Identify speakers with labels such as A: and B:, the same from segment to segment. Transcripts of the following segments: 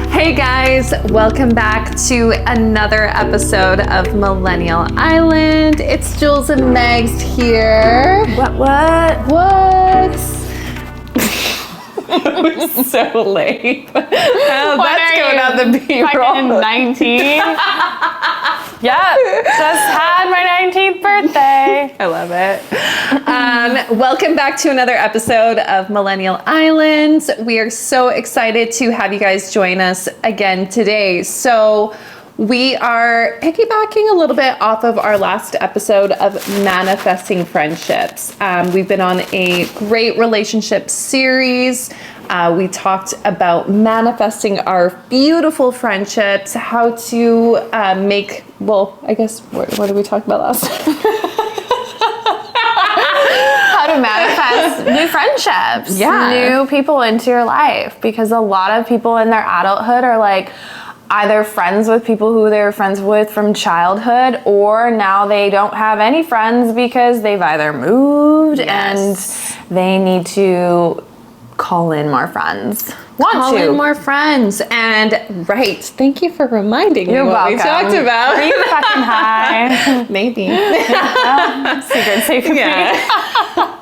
A: Hey guys, welcome back to another episode of Millennial Island. It's Jules and Megs here. What? It was so late. That's going on the B-roll.
B: 19? Yep, just had my 19th birthday.
A: I love it. Welcome back to another episode of Millennial Island. We are so excited to have you guys join us again today. So we are piggybacking a little bit off of our last episode of Manifesting Friendships. We've been on a great relationship series. We talked about manifesting our beautiful friendships, how to what did we talk about last time?
B: How to manifest new friendships, new people into your life, because a lot of people in their adulthood are like either friends with people who they were friends with from childhood, or now they don't have any friends because they've either moved and they need to call in more friends.
A: Call in more friends. And thank you for reminding me what we talked about.
B: Are you fucking high?
A: Maybe.
B: Secret safe for me.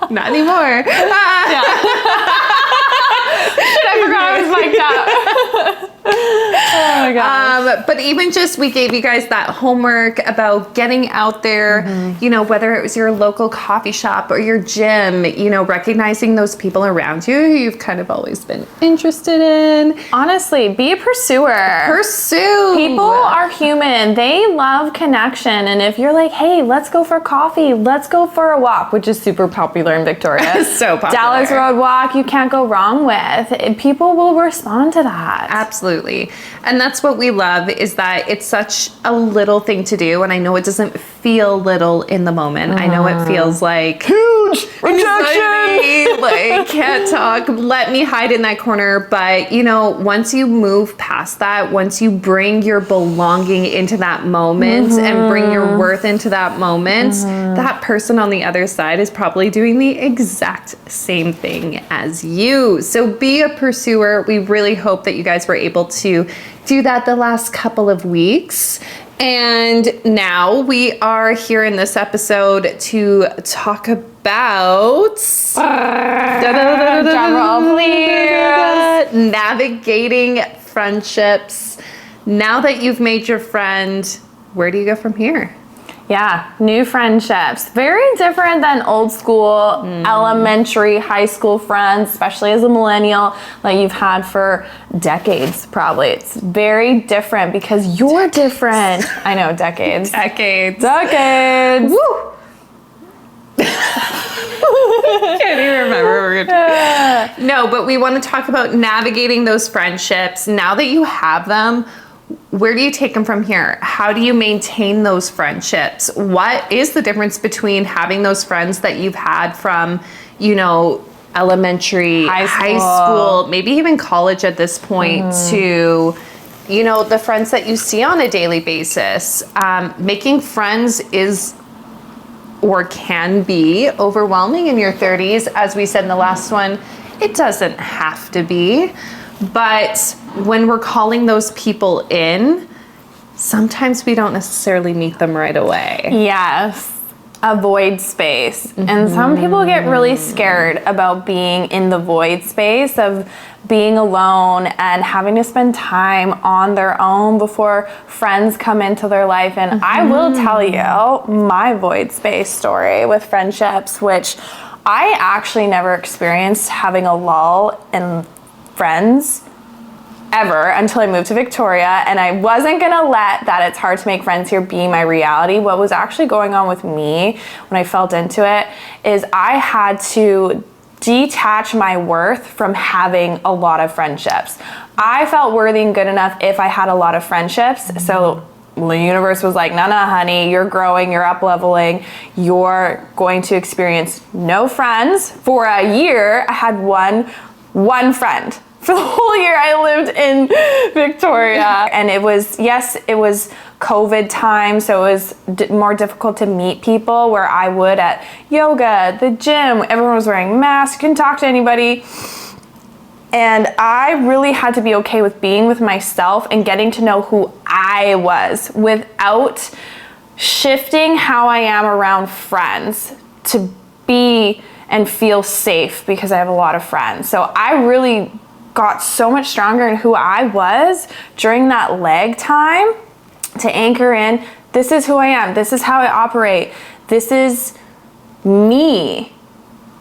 A: Not anymore.
B: Shit, I forgot I was mic'd up. Oh my gosh.
A: But even just, we gave you guys that homework about getting out there, whether it was your local coffee shop or your gym, recognizing those people around you who you've kind of always been interested in.
B: Honestly, be a pursuer.
A: Pursue.
B: People are human. They love connection. And if you're like, hey, let's go for coffee, let's go for a walk, which is super popular in Victoria.
A: So popular.
B: Dallas Road Walk, you can't go wrong with. People will respond to that.
A: Absolutely. And that's what we love, is that it's such a little thing to do. And I know it doesn't feel little in the moment. I know it feels like
B: huge rejection.
A: Like, can't talk, let me hide in that corner. But, once you move past that, once you bring your belonging into that moment and bring your worth into that moment, that person on the other side is probably doing the exact same thing as you. So be a pursuer. We really hope that you guys were able to do that the last couple of weeks. And now we are here in this episode to talk about navigating friendships. Now that you've made your friend, where do you go from here?
B: Yeah, new friendships. Very different than old school, elementary, high school friends, especially as a millennial that you've had for decades, probably. It's very different because you're different. I know, decades.
A: Decades.
B: Woo!
A: Can't even remember. No, but we want to talk about navigating those friendships. Now that you have them, where do you take them from here? How do you maintain those friendships? What is the difference between having those friends that you've had from, elementary, high school, maybe even college at this point, to, the friends that you see on a daily basis? Making friends is or can be overwhelming in your 30s. As we said in the last one, it doesn't have to be. But when we're calling those people in, sometimes we don't necessarily meet them right away.
B: Yes. A void space. And some people get really scared about being in the void space of being alone and having to spend time on their own before friends come into their life. And I will tell you my void space story with friendships, which I actually never experienced having a lull in friends ever until I moved to Victoria, and I wasn't gonna let that it's hard to make friends here be my reality. What was actually going on with me when I felt into it is I had to detach my worth from having a lot of friendships. I felt worthy and good enough if I had a lot of friendships. So the universe was like, no, honey, you're growing, you're up leveling, you're going to experience no friends. For a year, I had one friend. For the whole year I lived in Victoria. And it was COVID time, so it was more difficult to meet people, where I would at yoga, the gym, everyone was wearing masks, couldn't talk to anybody. And I really had to be okay with being with myself and getting to know who I was without shifting how I am around friends to be and feel safe, because I have a lot of friends. So I really got so much stronger in who I was during that leg time to anchor in, this is who I am, this is how I operate, this is me.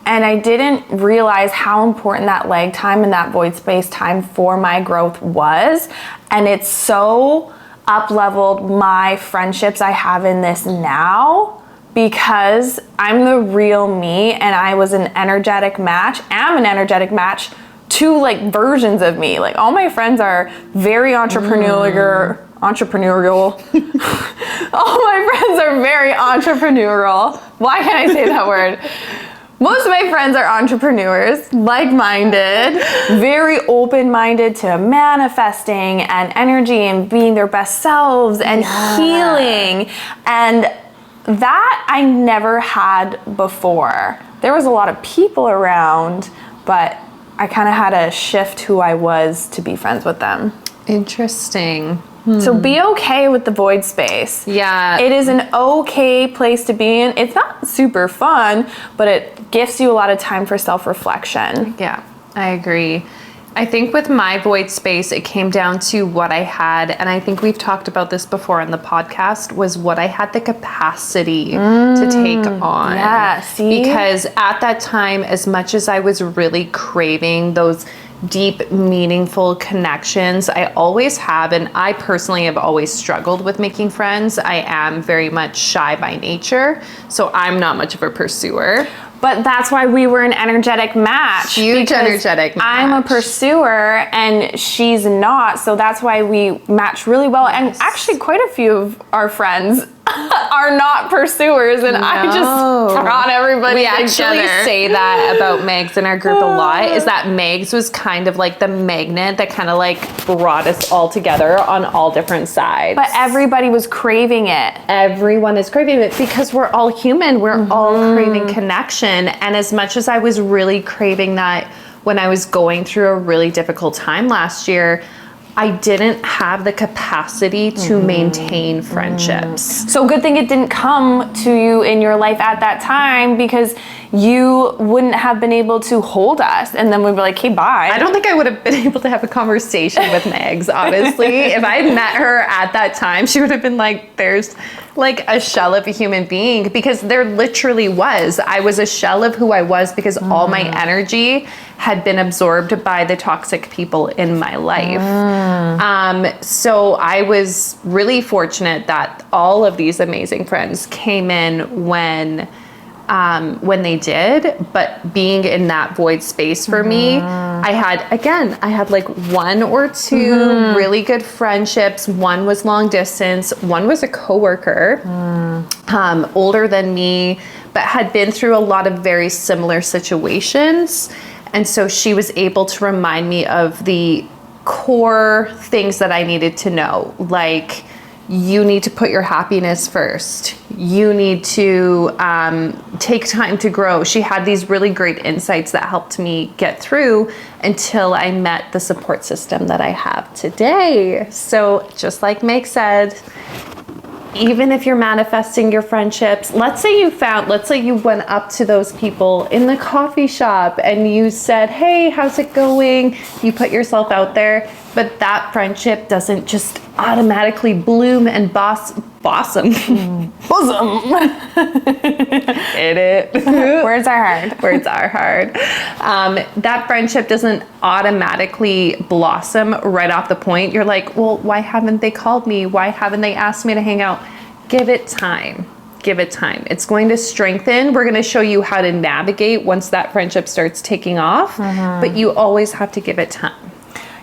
B: And I didn't realize how important that leg time and that void space time for my growth was. And it's so up-leveled my friendships I have in this now, because I'm the real me, and I was am an energetic match to like versions of me. Like all my friends are very entrepreneurial. All my friends are very entrepreneurial. Why can't I say that word? Most of my friends are entrepreneurs, like-minded, very open-minded to manifesting and energy and being their best selves and healing. And that I never had before. There was a lot of people around, but I kind of had to shift who I was to be friends with them.
A: Interesting.
B: So be okay with the void space.
A: Yeah.
B: It is an okay place to be in. It's not super fun, but it gives you a lot of time for self-reflection.
A: Yeah, I agree. I think with my void space, it came down to what I had, and I think we've talked about this before on the podcast, was what I had the capacity to take on.
B: Yeah, see?
A: Because at that time, as much as I was really craving those deep, meaningful connections, I always have, and I personally have always struggled with making friends. I am very much shy by nature, so I'm not much of a pursuer.
B: But that's why we were an energetic match.
A: Huge energetic match.
B: I'm a pursuer and she's not, so that's why we match really well. Yes. And actually quite a few of our friends are not pursuers, and I just brought everybody together.
A: We actually say that about Megs in our group a lot, is that Megs was kind of like the magnet that kind of like brought us all together on all different sides.
B: But everybody was craving it.
A: Everyone is craving it because we're all human. We're all craving connection. And as much as I was really craving that when I was going through a really difficult time last year, I didn't have the capacity to maintain friendships.
B: So good thing it didn't come to you in your life at that time, because you wouldn't have been able to hold us, and then we'd be like, hey, bye.
A: I don't think I would have been able to have a conversation with Megs, honestly. If I had met her at that time, she would have been like, there's like a shell of a human being, because there literally was. I was a shell of who I was because all my energy had been absorbed by the toxic people in my life. So I was really fortunate that all of these amazing friends came in when they did, but being in that void space for me, I had like one or two really good friendships. One was long distance. One was a coworker, older than me, but had been through a lot of very similar situations. And so she was able to remind me of the core things that I needed to know, like, you need to put your happiness first. You need to take time to grow. She had these really great insights that helped me get through until I met the support system that I have today. So just like Meg said, even if you're manifesting your friendships, let's say you went up to those people in the coffee shop and you said, hey, how's it going? You put yourself out there, but that friendship doesn't just automatically bloom and blossom.
B: Words are hard.
A: Words are hard. That friendship doesn't automatically blossom right off the point. You're like, well, why haven't they called me? Why haven't they asked me to hang out? Give it time. Give it time. It's going to strengthen. We're going to show you how to navigate once that friendship starts taking off, but you always have to give it time.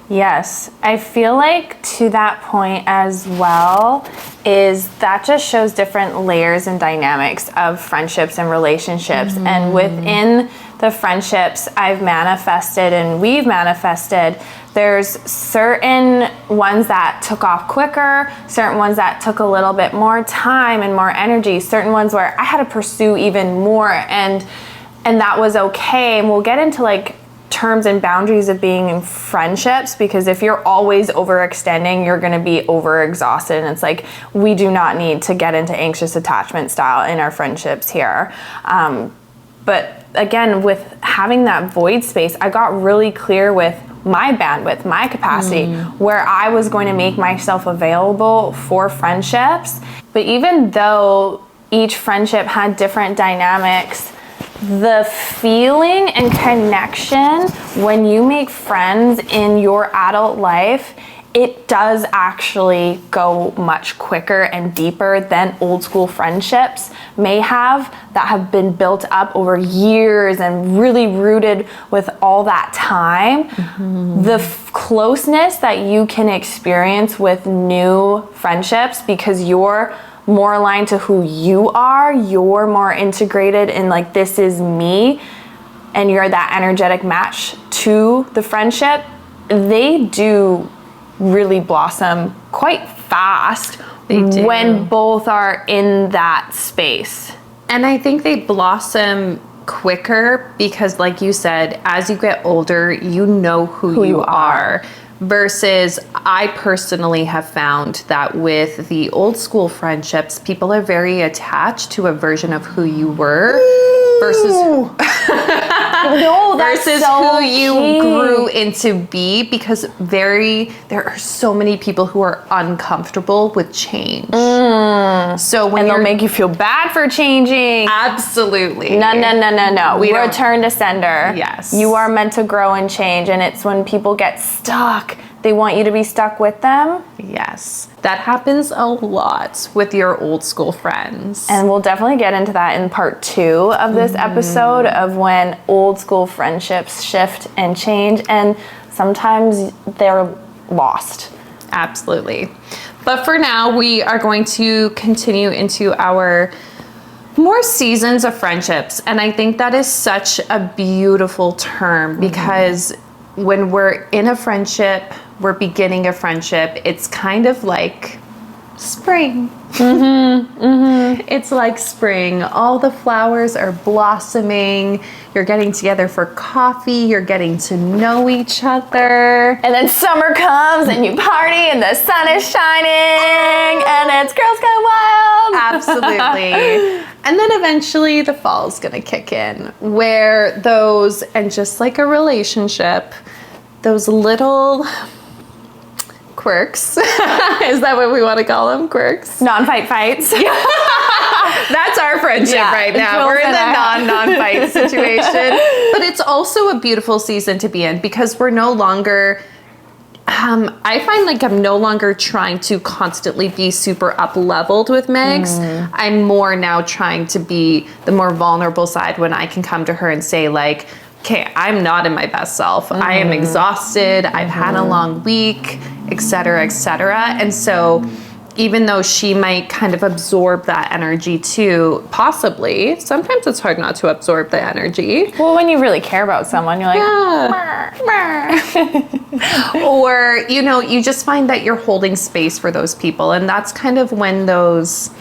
B: Yes, I feel like to that point as well, is that just shows different layers and dynamics of friendships and relationships. And within the friendships I've manifested and we've manifested, there's certain ones that took off quicker, certain ones that took a little bit more time and more energy, certain ones where I had to pursue even more, and that was okay. And we'll get into like terms and boundaries of being in friendships, because if you're always overextending, you're going to be overexhausted. And it's like, we do not need to get into anxious attachment style in our friendships here. But again, with having that void space, I got really clear with my bandwidth, my capacity, where I was going to make myself available for friendships. But even though each friendship had different dynamics, the feeling and connection when you make friends in your adult life, it does actually go much quicker and deeper than old school friendships may have, that have been built up over years and really rooted with all that time. The closeness that you can experience with new friendships, because you're more aligned to who you are, you're more integrated in like, this is me, and you're that energetic match to the friendship, they do really blossom quite fast when both are in that space.
A: And I think they blossom quicker because, like you said, as you get older, you know who you are. Versus, I personally have found that with the old school friendships, people are very attached to a version of who you were versus
B: No, that's
A: versus
B: so
A: who you
B: key.
A: grew into be, because there are so many people who are uncomfortable with change. So when
B: And they'll
A: you're
B: make you feel bad for changing.
A: absolutely
B: No.
A: We don't-
B: Return to sender.
A: Yes.
B: You are meant to grow and change, and it's when people get stuck, they want you to be stuck with them.
A: Yes, that happens a lot with your old school friends.
B: And we'll definitely get into that in part 2 of this episode, of when old school friendships shift and change, and sometimes they're lost.
A: Absolutely. But for now, we are going to continue into our more seasons of friendships. And I think that is such a beautiful term, because when we're in a friendship, we're beginning a friendship, it's kind of like spring. It's like spring. All the flowers are blossoming. You're getting together for coffee. You're getting to know each other.
B: And then summer comes and you party and the sun is shining and it's Girls Gone Wild.
A: Absolutely. And then eventually the fall's gonna kick in, where those, and just like a relationship, those little quirks, is that what we want to call them? Quirks?
B: Non-fight fights.
A: That's our friendship right now. We're in the non-fight situation. But it's also a beautiful season to be in, because we're no longer, I find like I'm no longer trying to constantly be super up-leveled with Megs. I'm more now trying to be the more vulnerable side, when I can come to her and say like, okay, I'm not in my best self. I am exhausted. I've had a long week, et cetera, et cetera. And so even though she might kind of absorb that energy too, possibly, sometimes it's hard not to absorb the energy.
B: Well, when you really care about someone, you're like,
A: Or, you know, you just find that you're holding space for those people. And that's kind of when those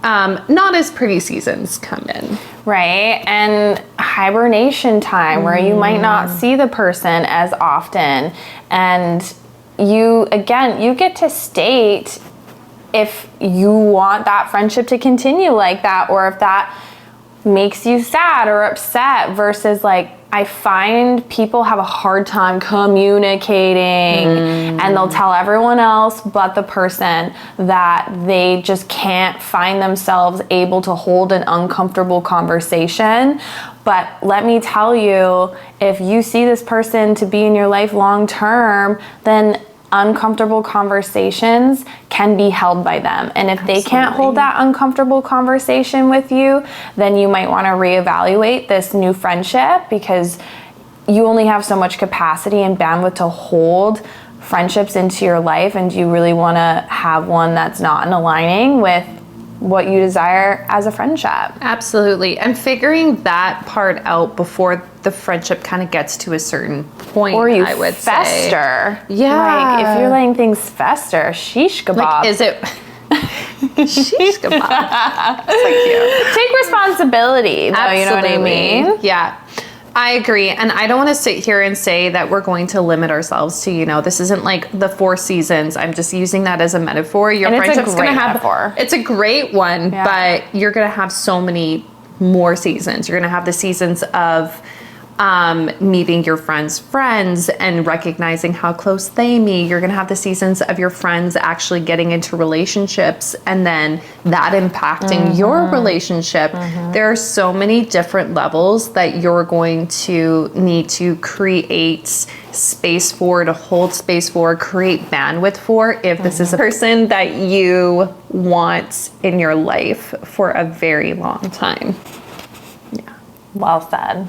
A: not as pretty seasons come in.
B: right? And hibernation time, where you might not see the person as often. And you, again, you get to state if you want that friendship to continue like that, or if that makes you sad or upset, versus like, I find people have a hard time communicating, and they'll tell everyone else but the person that they just can't find themselves able to hold an uncomfortable conversation. But let me tell you, if you see this person to be in your life long term, then uncomfortable conversations can be held by them. And if they can't hold that uncomfortable conversation with you, then you might want to reevaluate this new friendship, because you only have so much capacity and bandwidth to hold friendships into your life, and you really want to have one that's not in aligning with what you desire as a friendship.
A: Absolutely. And figuring that part out before the friendship kind of gets to a certain point,
B: Or you
A: I would
B: fester.
A: say. Yeah.
B: Like, if you're letting things fester, sheesh kebab.
A: Like, is it... Sheesh kebab. It's like cute.
B: Take responsibility, though, you know what I mean?
A: Yeah. I agree. And I don't want to sit here and say that we're going to limit ourselves to, this isn't like the 4 seasons. I'm just using that as a metaphor. Your
B: And it's a
A: friendship's going to
B: great
A: have,
B: metaphor.
A: it's a great one,
B: Yeah.
A: but you're going to have so many more seasons. You're going to have the seasons of meeting your friends and recognizing how close they meet. You're going to have the seasons of your friends actually getting into relationships and then that impacting your relationship. There are so many different levels that you're going to need to create space for, to hold space for, create bandwidth for, if this is a person that you want in your life for a very long time.
B: Well said.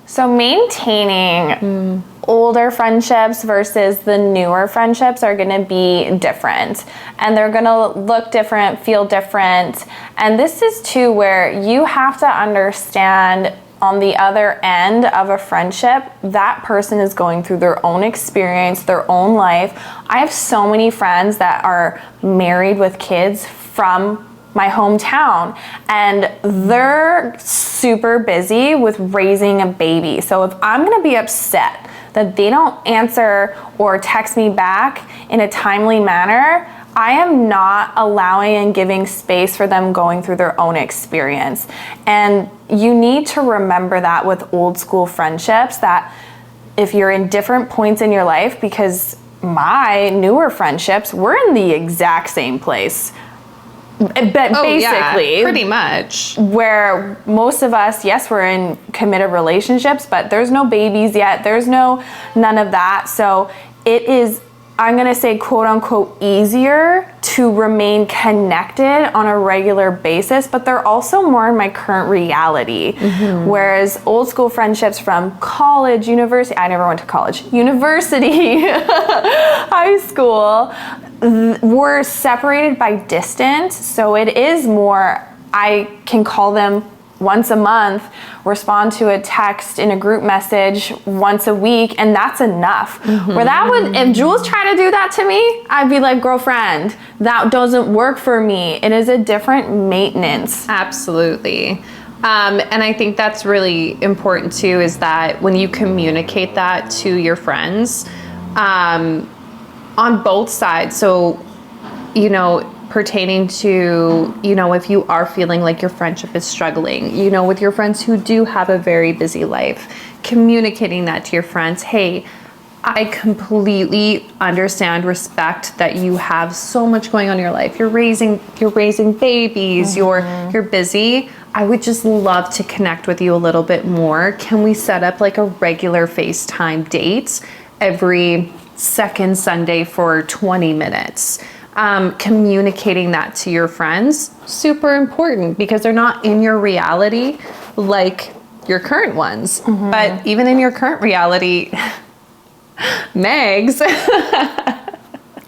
B: So maintaining older friendships versus the newer friendships are going to be different, and they're going to look different, feel different. And this is too where you have to understand on the other end of a friendship, that person is going through their own experience, their own life. I have so many friends that are married with kids from my hometown, and they're super busy with raising a baby. So if I'm gonna be upset that they don't answer or text me back in a timely manner, I am not allowing and giving space for them going through their own experience. And you need to remember that with old school friendships, that if you're in different points in your life, because my newer friendships, we're in the exact same place. But basically,
A: pretty much.
B: Where most of us, yes, we're in committed relationships, but there's no babies yet. There's none of that. So it is, I'm going to say, quote unquote, easier to remain connected on a regular basis, but they're also more in my current reality. Whereas old school friendships from college, university, I never went to college, university, high school, were separated by distance. So it is more, I can call them once a month, respond to a text in a group message once a week, and that's enough. Where that would, if Jules tried to do that to me, I'd be like, girlfriend, that doesn't work for me. It is a different maintenance.
A: Absolutely. And I think that's really important too, is that when you communicate that to your friends, on both sides, so, pertaining to, if you are feeling like your friendship is struggling, with your friends who do have a very busy life, communicating that to your friends, hey, I completely understand, respect that you have so much going on in your life. You're raising babies, you're busy. I would just love to connect with you a little bit more. Can we set up like a regular FaceTime date every second Sunday for 20 minutes? Communicating that to your friends, super important, because they're not in your reality like your current ones. But even in your current reality, Megs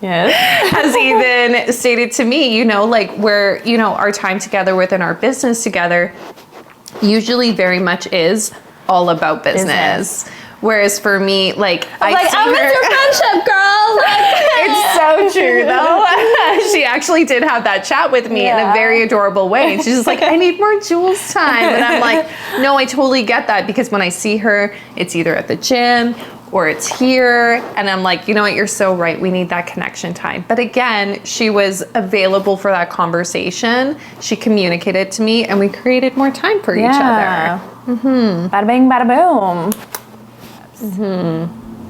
A: has even stated to me, where, our time together within our business together usually very much is all about business. Whereas for me, I'm with
B: your friendship, girl.
A: It's so true, though. She actually did have that chat with me in a very adorable way. And she's just like, I need more Jules time. And I'm like, no, I totally get that, because when I see her, it's either at the gym or it's here. And I'm like, you know what? You're so right. We need that connection time. But again, she was available for that conversation. She communicated to me and we created more time for each other.
B: Bada bing, bada boom.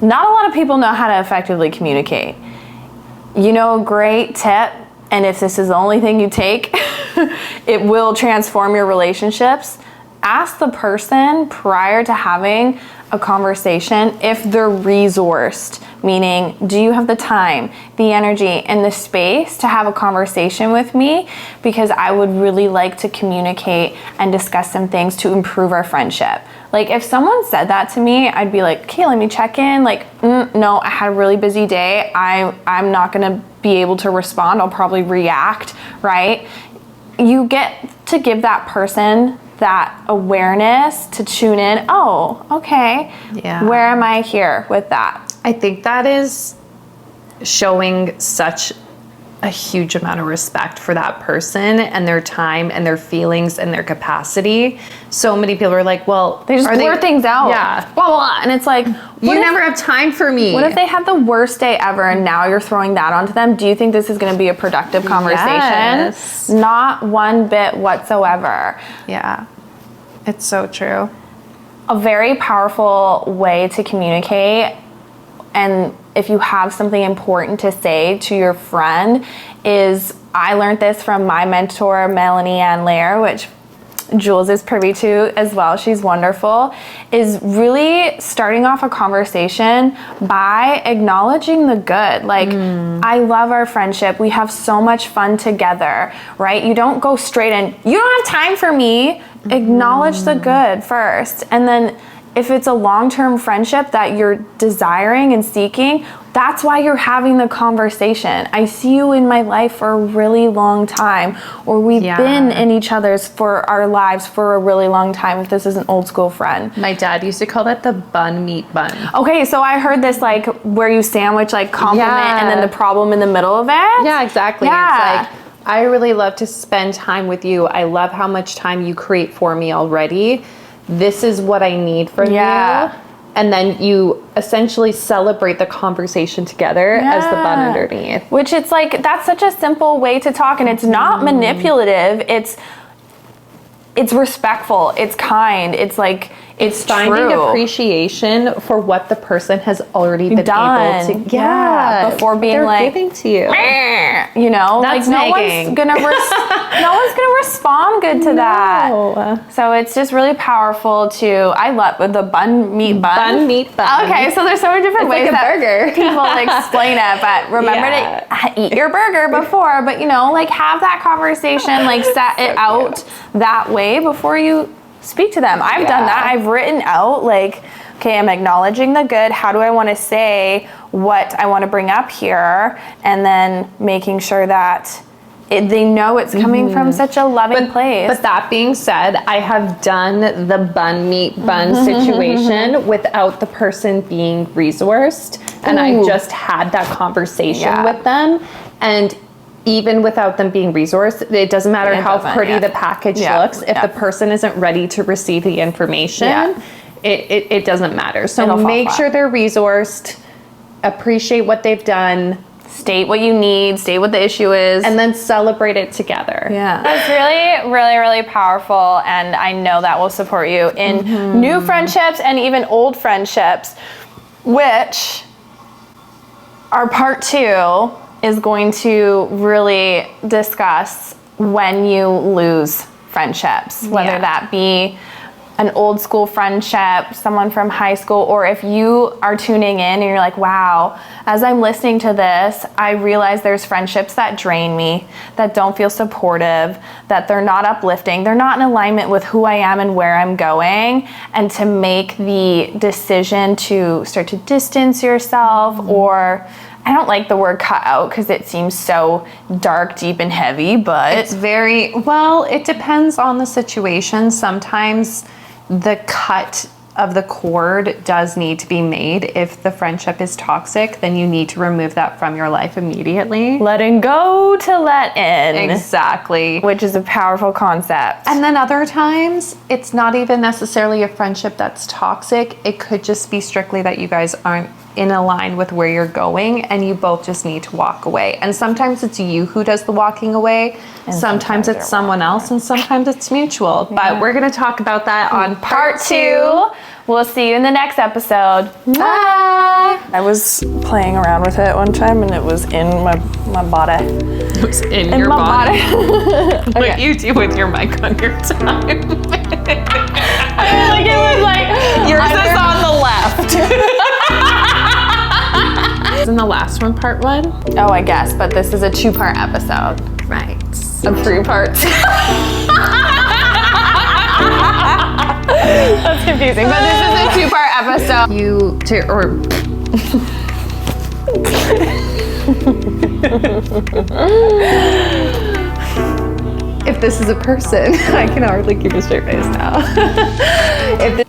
B: Not a lot of people know how to effectively communicate. Great tip, and if this is the only thing you take, it will transform your relationships. Ask the person prior to having a conversation if they're resourced, meaning, do you have the time, the energy, and the space to have a conversation with me? Because I would really like to communicate and discuss some things to improve our friendship. Like, if someone said that to me, I'd be like, okay, let me check in. No, I had a really busy day. I'm not gonna be able to respond. I'll probably react, right? You get to give that person that awareness to tune in. Oh, okay.
A: Yeah.
B: Where am I here with that?
A: I think that is showing such a huge amount of respect for that person and their time and their feelings and their capacity. So many people are like, well,
B: They just blur things out.
A: Yeah.
B: Blah, blah, blah. And it's like,
A: You never have time for me.
B: what if they had the worst day ever and now you're throwing that onto them? Do you think this is going to be a productive conversation?
A: Yes.
B: Not one bit whatsoever.
A: Yeah. It's so true.
B: A very powerful way to communicate, and if you have something important to say to your friend, is, I learned this from my mentor, Melanie Ann Lair, which Jules is privy to as well. She's wonderful. Is really starting off a conversation by acknowledging the good. Like, I love our friendship. We have so much fun together, right? You don't go straight in, you don't have time for me. Acknowledge the good first. And then if it's a long-term friendship that you're desiring and seeking, that's why you're having the conversation. I see you in my life for a really long time, or we've been in each other's for our lives for a really long time, if this is an old school friend.
A: My dad used to call that the bun meat bun.
B: Okay, so I heard this, like, where you sandwich, like, compliment and then the problem in the middle of it.
A: Yeah, exactly.
B: Yeah.
A: It's like, I really love to spend time with you. I love how much time you create for me already. This is what I need from you. And then you essentially celebrate the conversation together as the bun underneath.
B: Which, it's like, that's such a simple way to talk, and it's not manipulative. It's respectful. It's kind. It's like, it's
A: Finding
B: true.
A: appreciation for what the person has already been
B: Done.
A: able to
B: Before being
A: they're
B: like,
A: giving to you.
B: You know,
A: That's
B: like,
A: nagging.
B: no one's gonna respond good to that. So it's just really powerful to, I love the bun meat bun.
A: Bun meat bun.
B: Okay, so there's so many different ways
A: like a
B: that
A: burger.
B: people explain it, but remember to eat your burger before, but, you know, like, have that conversation, like, set it out that way before you speak to them. I've done that. I've written out, like, okay, I'm acknowledging the good. How do I want to say what I want to bring up here? And then making sure that they know it's coming from such a loving place.
A: But that being said, I have done the bun meat bun situation without the person being resourced. And I just had that conversation with them. And even without them being resourced, it doesn't matter how pretty the package looks. If the person isn't ready to receive the information, it doesn't matter. So make sure they're resourced, appreciate what they've done,
B: state what you need, state what the issue is,
A: and then celebrate it together.
B: Yeah. That's really, really, really powerful, and I know that will support you in new friendships and even old friendships, which our part 2 is going to really discuss when you lose friendships, whether that be an old school friendship, someone from high school, or if you are tuning in and you're like, wow, as I'm listening to this, I realize there's friendships that drain me, that don't feel supportive, that they're not uplifting, they're not in alignment with who I am and where I'm going, and to make the decision to start to distance yourself, or, I don't like the word cut out because it seems so dark, deep, and heavy, but
A: it's very, well, it depends on the situation. Sometimes the cut of the cord does need to be made. If the friendship is toxic, then you need to remove that from your life immediately.
B: letting go to let in.
A: Exactly.
B: Which is a powerful concept.
A: And then other times, it's not even necessarily a friendship that's toxic. It could just be strictly that you guys aren't in a line with where you're going and you both just need to walk away. And sometimes it's you who does the walking away, and sometimes it's someone else, and sometimes it's mutual. But we're going to talk about that on part 2.
B: We'll see you in the next episode.
A: Bye.
B: I was playing around with it one time and it was in my body.
A: It was in your
B: my
A: body.
B: Okay.
A: What you do with your mic on your time.
B: Like, it was like,
A: Yours is on the left. Isn't the last one part 1?
B: oh, I guess, but this is a 2-part episode.
A: Right.
B: Of 3 parts. That's confusing, but this is a 2-part episode.
A: If this is a person, I can hardly keep a straight face now. If this